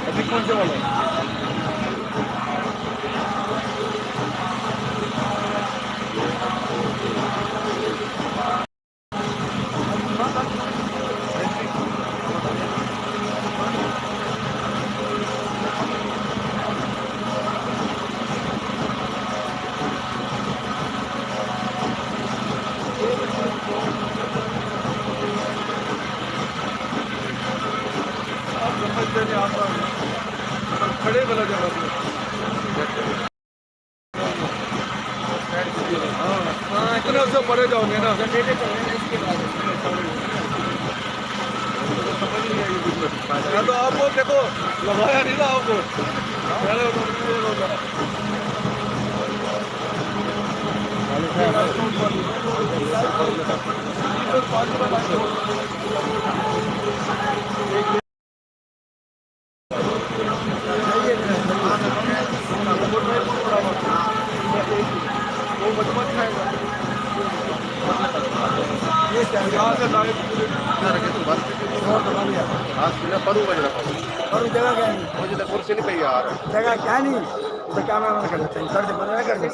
अभी कौन से वाला खड़े वाला जगह हाँ इतना से परे जाओगे ना या तो आपको देखो लगाया नहीं था आपको जगह क्या नहीं मुझे कुर्सी नहीं पे यार जगह क्या नहीं तो कैमरा कर देते हैं कर दे बंद कर दे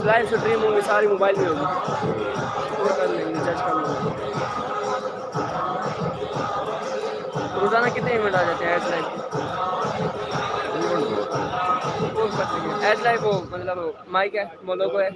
लाइव स्ट्रीम होंगी सारी मोबाइल में होगी, वो कर लेंगे, जज कर लेंगे। रोज़ाना कितने इवेंट आ जाते हैं एज लाइव? एज लाइव वो मतलब माइक है, वो लोगो है।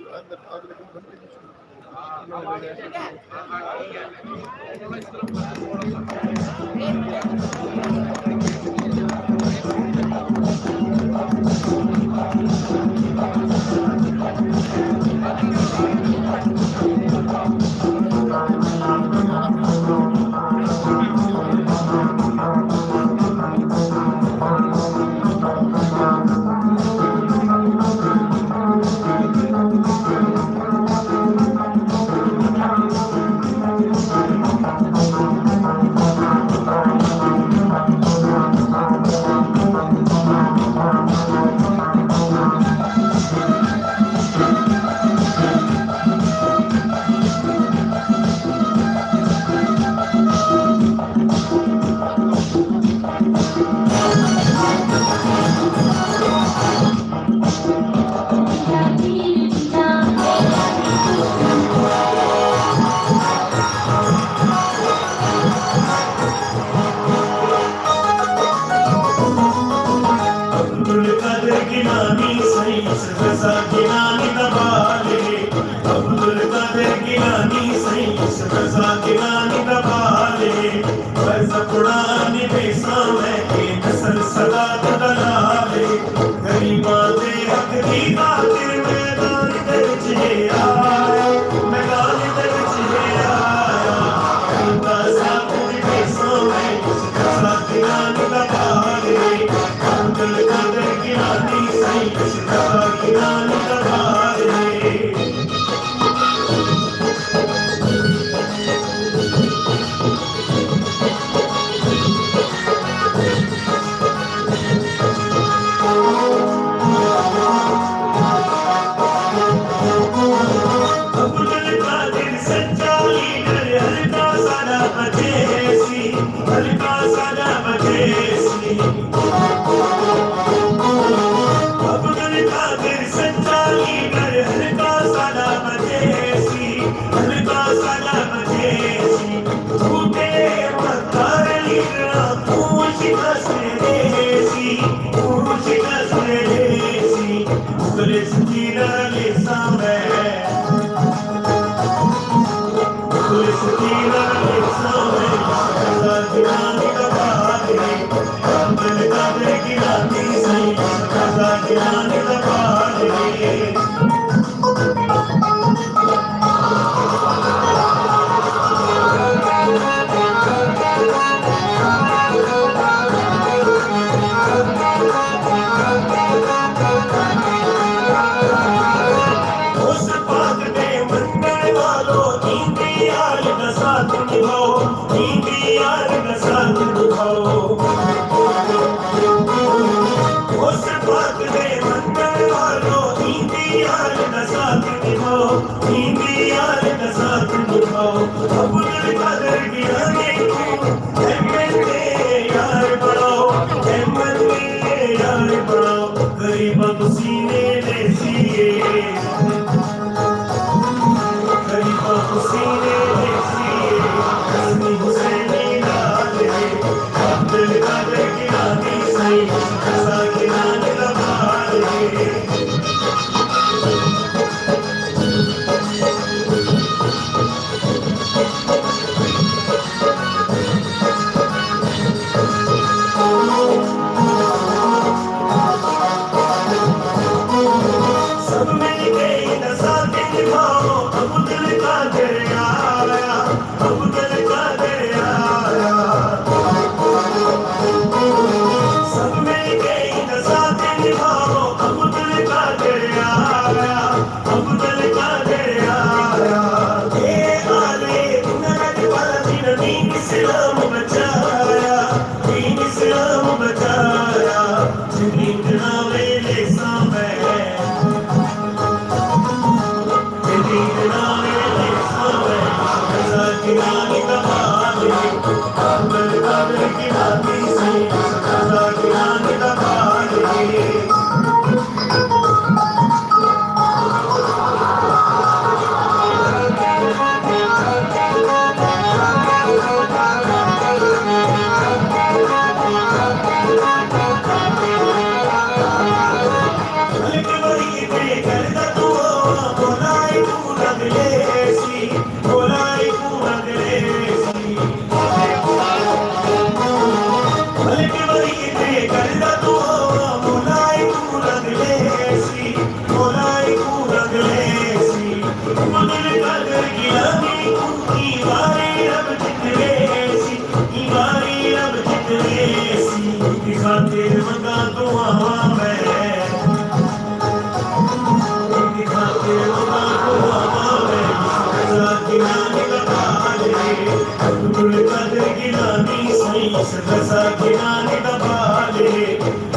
अब्दुल कादिर गिलानी सही रजा गिलानी दबाले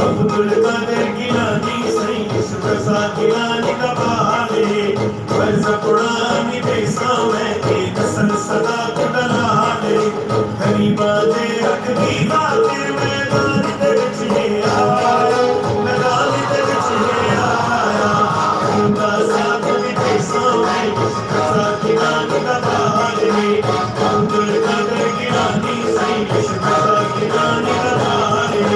अब्दुल कादिर गिलानी सही रजा गिलानी दबाले वर्ज़ कुरानी बेसावे एक सन सदा कुडलाले गरीबा दे रख दी खातिर मैदान दे विच ले आया मैदान दे विच ले आया गरीबा साथ दी बेसावे रजा गिलानी दबाले अब्दुल कादिर गिलानी सही रजा गिलानी दबाले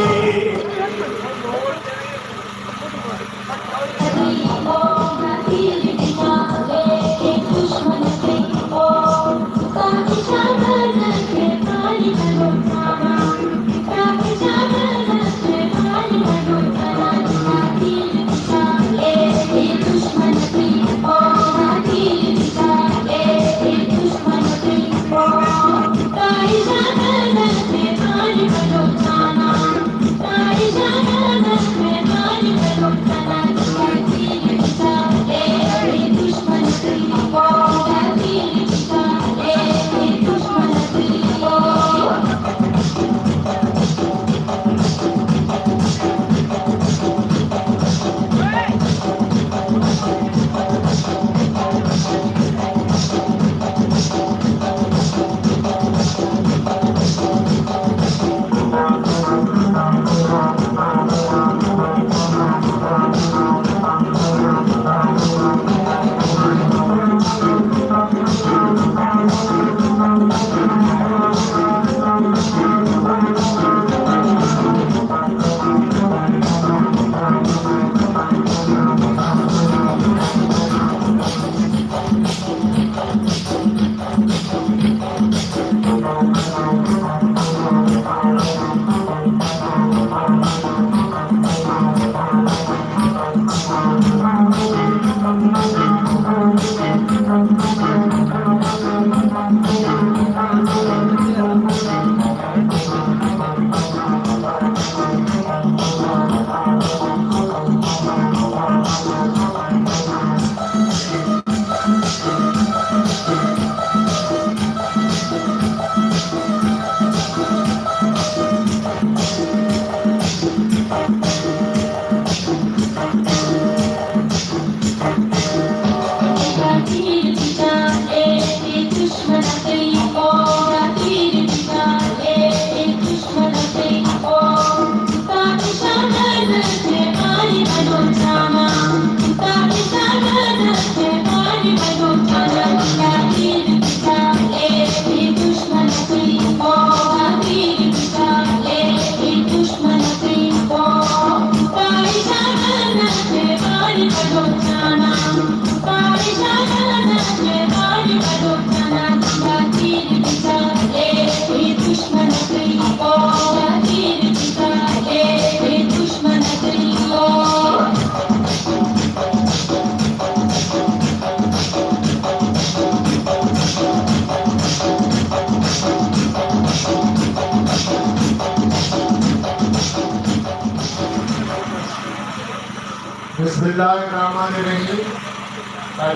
बिस्मिल्लाहिर्रहमानिर्रहीम।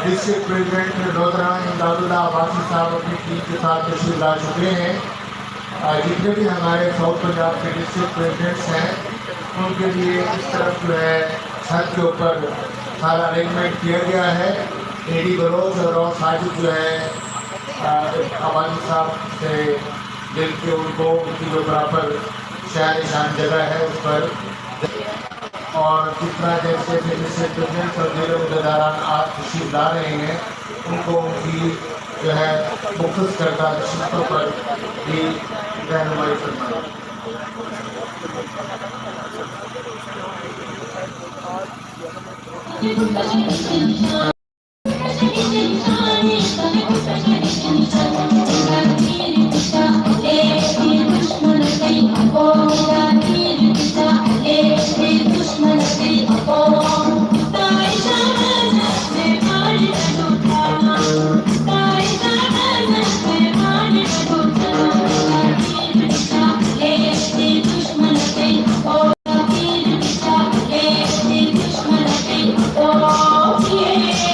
डिस्ट्रिक्ट प्रेसिडेंट वडोदरा इमदादुल्लाह अब्बासी साहब अपनी टीम के साथ तशरीफ ला चुके हैं। जितने भी हमारे साउथ पंजाब के डिस्ट्रिक्ट प्रेसिडेंट्स हैं उनके लिए इस तरफ जो है छत के ऊपर सारा अरेंजमेंट किया गया है। एडी बलोच और साजिद जो है अब्बासी साहब से मिल के उनको उनकी जो बराबर शान शान जगह है उस पर और जितना जैसे डिस्ट्रिक्ट प्रेसिडेंट और जिले उहदेदारान आज तशरीफ ला रहे हैं उनको उनकी जो है मुख्तस करदा नशिस्तों पर भी रहनुमाई फरमाएं। Oh, yeah.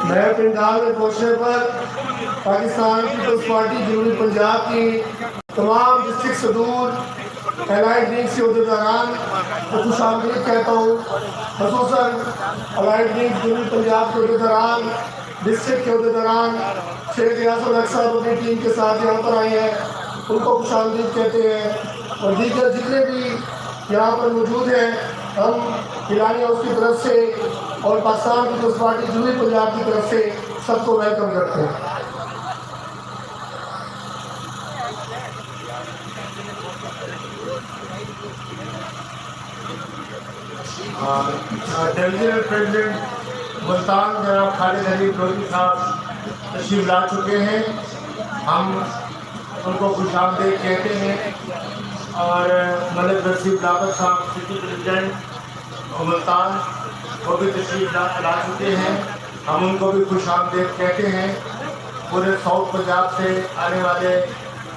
नए पंजाब में पहुंचने पर पाकिस्तान पीपल्स पार्टी जनूबी पंजाब की तमाम डिस्ट्रिक्ट सदूर एलाइड विंग्स के अहदेदारान को खुश आमदीद कहता हूँ। खसूसन एलाइड विंग्स जनूबी पंजाब के अहदेदारान, डिस्ट्रिक्ट के अहदेदारान शेख रियासुल हक साहब अपनी टीम के साथ यहाँ पर आए हैं, उनको खुश आमदीद कहते हैं। और दीगर जितने भी यहाँ पर मौजूद हैं, हम गिलानी हाउस की तरफ से और पाकिस्तान पीपल्स पार्टी जनूबी पंजाब की तरफ से सबको वेलकम करते हैं। डिवीजनल प्रेसिडेंट मुल्तान जनाब खालिद अली लोधी साहब तशरीफ ला चुके हैं, हम उनको खुश आमदीद कहते हैं। और मलिक रसीद लाबत साहब सिटी प्रेसिडेंट मुल्तान वो भी तशरीफ ला चुके हैं, हम उनको भी खुश आमदीद कहते हैं। पूरे साउथ पंजाब से आने वाले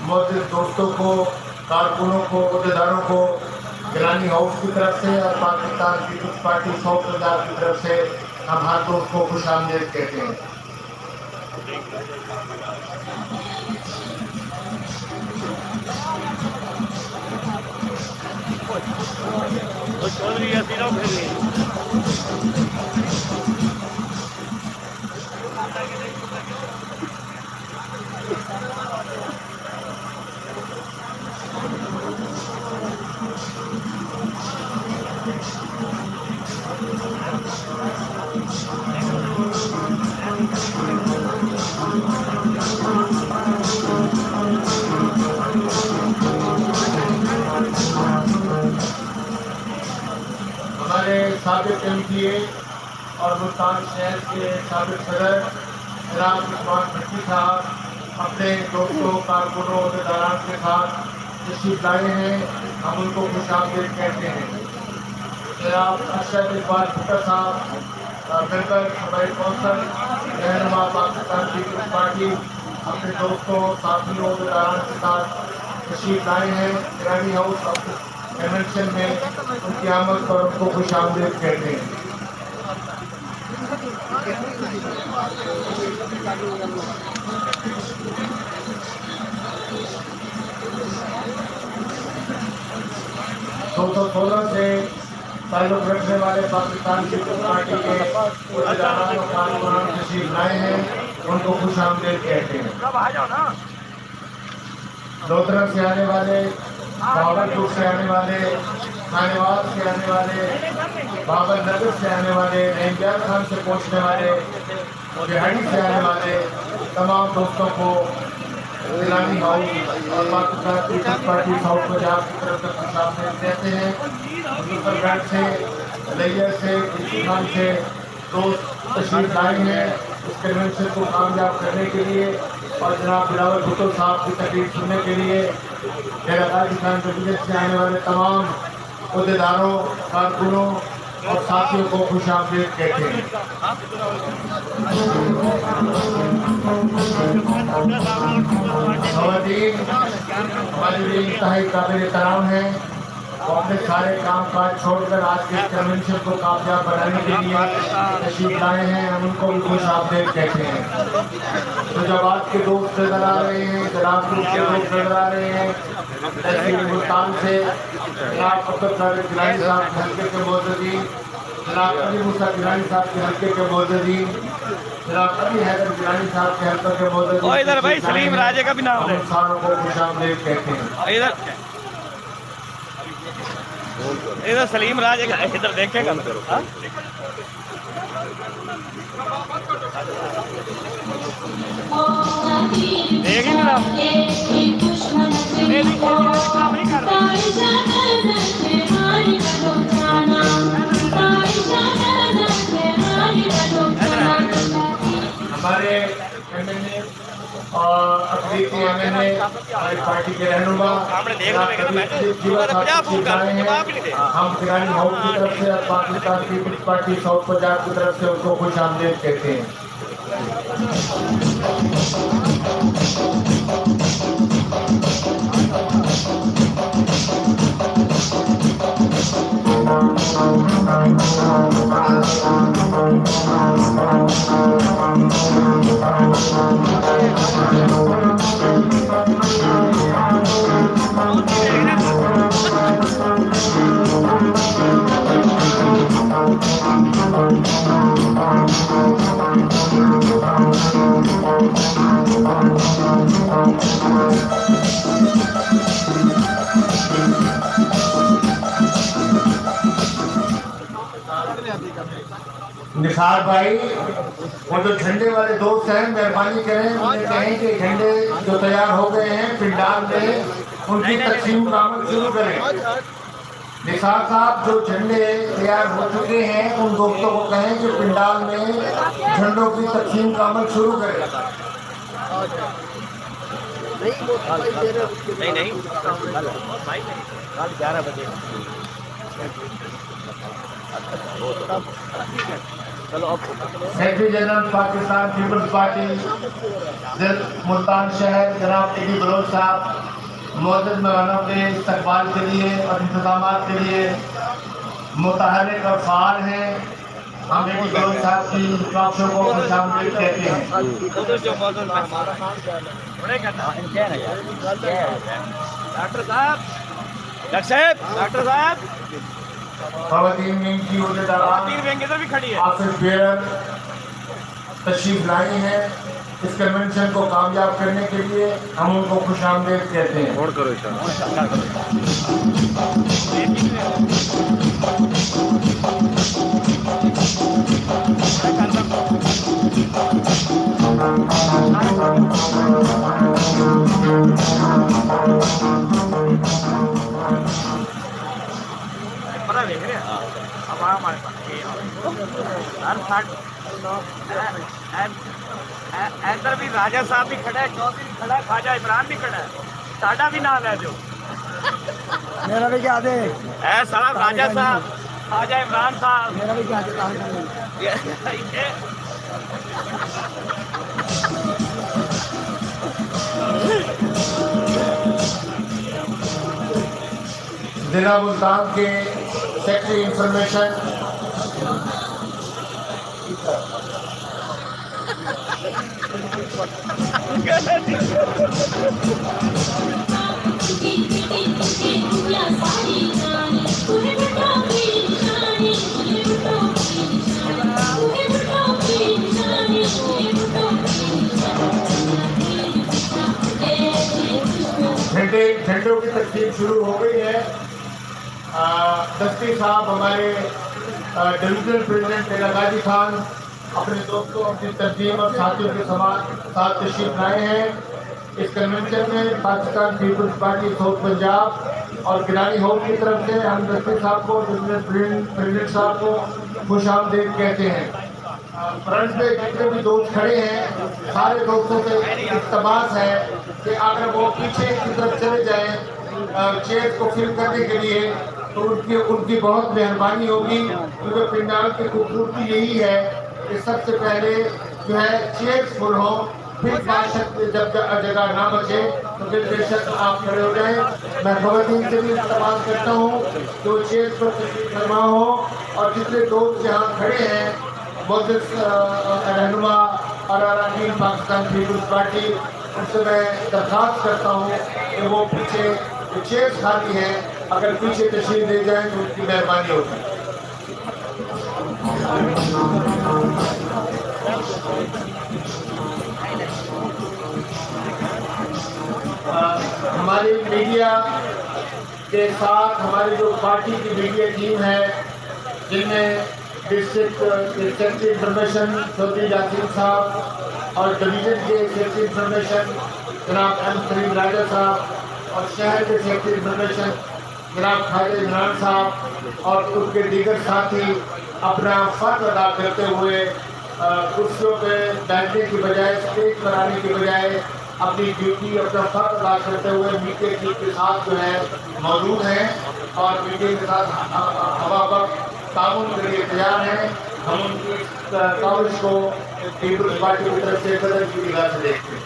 मौजूद दोस्तों को, कारकुनों को, अहदेदारों को गिलानी हाउस की तरफ से और Pakistan Peoples Party South Punjab की तरफ से हम हर दोस्त को खुश आमदीद कहते हैं। हमारे साबिक MPA और मुल्तान शहर के साबिक सदर जनाब उस्मान भट्टी साहब अपने दोस्तों, कारकुनों, अहदेदारान के साथ तशरीफ लाए हैं, हम उनको खुश आमदीद कहते हैं। जनाब अरशद इकबाल भुट्टा साहब मेंबर हमारे कौंसल रहनुमा पाकिस्तान पीपल्स पार्टी अपने दोस्तों, साथियों, अहदेदारान के साथ तशरीफ लाए हैं गिलानी हाउस कन्वेंशन में। उनकी आमद पर उनको खुश आमदीद कहते हैं। दो सौ 16 से ताल्लुक रखने वाले पाकिस्तान पीपल्स पार्टी के अहदेदारान और कारकुनान तशरीफ लाए हैं, उनको खुश आमदीद कहते हैं। लोधरा से आने वाले, बाबरपुर से आने वाले, खानेवाल से आने वाले, बाबर नगर से आने वाले, रेंजर खान से पहुँचने वाले, बिहाड़ी से आने वाले तमाम दोस्तों को गिलानी हाउस और Pakistan Peoples Party South Punjab की तरफ से खुश आमदीद कहते हैं। मुजफ्फरगढ़ से, लैयर से, खान से दोस्त तशरीफ लाए हैं इस कन्वेंशन को कामयाब करने के लिए और जनाब बिलावल भुट्टो साहब की तकरीर सुनने के लिए हैदराबाद किसान डिवीजन से आने वाले तमाम अहदेदारों, कारकुनों और साथियों को खुश आमदीद कहते हैं। खवातीन हमारे लिए इंतहाई काबिल एहतराम है, वो अपने सारे काम काज छोड़कर आज के कन्वेंशन को कामयाब बनाने के लिए तशरीफ लाए हैं, हम उनको भी खुश आमदीद कहते हैं। तो जब आज के दोस्त नजर आ रहे हैं, जनाब ग्रुप के दोस्त नजर आ रहे हैं, तहसील मुल्तान से जनाब अब्दुल कादिर गिलानी साहब के हल्के के मोअज़्ज़ज़ीन, जनाब अली मूसा गिलानी साहब के हल्के के मोअज़्ज़ज़ीन, जनाब अली हैदर गिलानी साहब के हल्के के मोअज़्ज़ज़ीन, इधर भाई सलीम राजे का भी नाम है, सारों को खुश आमदीद कहते हैं। इधर सलीम राजे का, इधर देखेगा देख ही नहीं और अखिलेशी एमएनए हमारी पार्टी के रहनुमा हम किरानी हाउस की तरफ से और Pakistan Peoples Party South Punjab की तरफ से उनको खुश आमदीद कहते हैं। निसार भाई, वो जो झंडे वाले दोस्त हैं मेहरबानी करें उन्हें कहें कि झंडे जो तैयार हो गए हैं पिंडाल में उनकी तकसीम का अमल शुरू करें। निसार साहब, जो झंडे तैयार हो चुके हैं उन दोस्तों को कहें कि पिंडाल में झंडों की तकसीम का अमल शुरू करें। नहीं कल 11 बजे चलो अब secretary general Pakistan Peoples Party Multan शहर जनाब एडी बलोच साहब मौजूद मेहमानों के इस्तकबाल के लिए और इंतजाम के लिए मुतहरिक और फाल हैं। हम एडी बलोच साहब की टॉक को खुशामदीद कहते हैं। डॉक्टर साहब खवातीन विंग की इधर भी खड़ी है। ऑफिस बेयर तशरीफ लाई है। इस कन्वेंशन को कामयाब करने के लिए हम उनको खुशामदीद कहते हैं। और करो देख रहे हैं अब हमारे पास इधर भी राजा साहब भी खड़ा है, चौधरी भी खड़ा है, ख्वाजा इमरान भी खड़ा है, साडा भी नाम है जो मेरा भी क्या दे है सारा राजा साहब ख्वाजा इमरान साहब मेरा भी क्या दे जिला मुल्तान के सेक्रेटरी इंफॉर्मेशन झंडों की तकसीम शुरू हो गई है। दस्ती साहब हमारे डिविजनल प्रेसिडेंट तेलागाजी खान अपने दोस्तों अपनी तंजीम और साथियों के साथ तशरीफ लाए हैं। इस कन्वेंशन में Pakistan Peoples Party South Punjab और गिरानी हाउस की तरफ से हम दस्ती साहब को डिविजनल प्रेसिडेंट साहब को खुश आमदीद कहते हैं। फ्रंट में जितने भी दोस्त खड़े हैं सारे दोस्तों से इल्तमास है कि अगर वो पीछे की तरफ चले जाएं चेयर को फिल करने के लिए तो उनकी बहुत मेहरबानी होगी, क्योंकि पिंडाल की खूबसूरती यही है कि सबसे पहले जो है चेयर्स फुल हो, फिर जब जगह ना बचे तो फिर बेशक आप खड़े हो जाएं। मैं खवातीन से भी इस्तेमाल करता हूँ तो चेयर्स पर तशरीफ फरमा हो और जितने दोस्त यहाँ खड़े हैं मौजूद रहनुमा और अरकान पाकिस्तान पीपल्स पार्टी उनसे मैं दरख्वास्त करता हूँ कि वो पीछे चेयर्स खाली हैं अगर पीछे तशरीफ दे जाएं तो उनकी मेहरबानी होगी। हमारी मीडिया के साथ हमारी जो पार्टी की मीडिया टीम है जिनमें district secretary information Chaudhry Yasin साहब और डिवीजन के सेक्रेटरी इंफॉर्मेशन जनाब एम करीम राजा साहब और शहर के सेक्रेटरी इंफॉर्मेशन जनाब ख्वाजा इमरान साहब और उनके दीगर साथी अपना फ़र्ज अदा करते हुए कुर्सियों पे बैठने की बजाय, स्टेज पर आने की बजाय अपनी ड्यूटी, अपना फर्ज अदा करते हुए मीडिया टीम के साथ जो है मौजूद हैं और मीडिया के साथ हवा वक्त ताउन के लिए तैयार हैं। हम उनकी काविश को पीपल्स पार्टी की तरफ से कदर की निगाह से देखते हैं।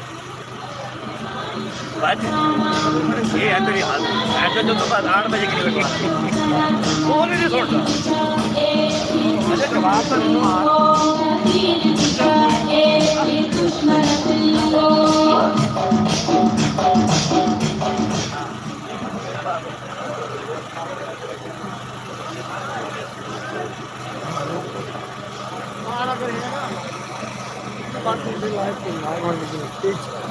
ये है तेरी हालत ऐसा जो सुबह 8 बजे की निकली वो नहीं छोड़ता मुझे जवाब तो live on the stage.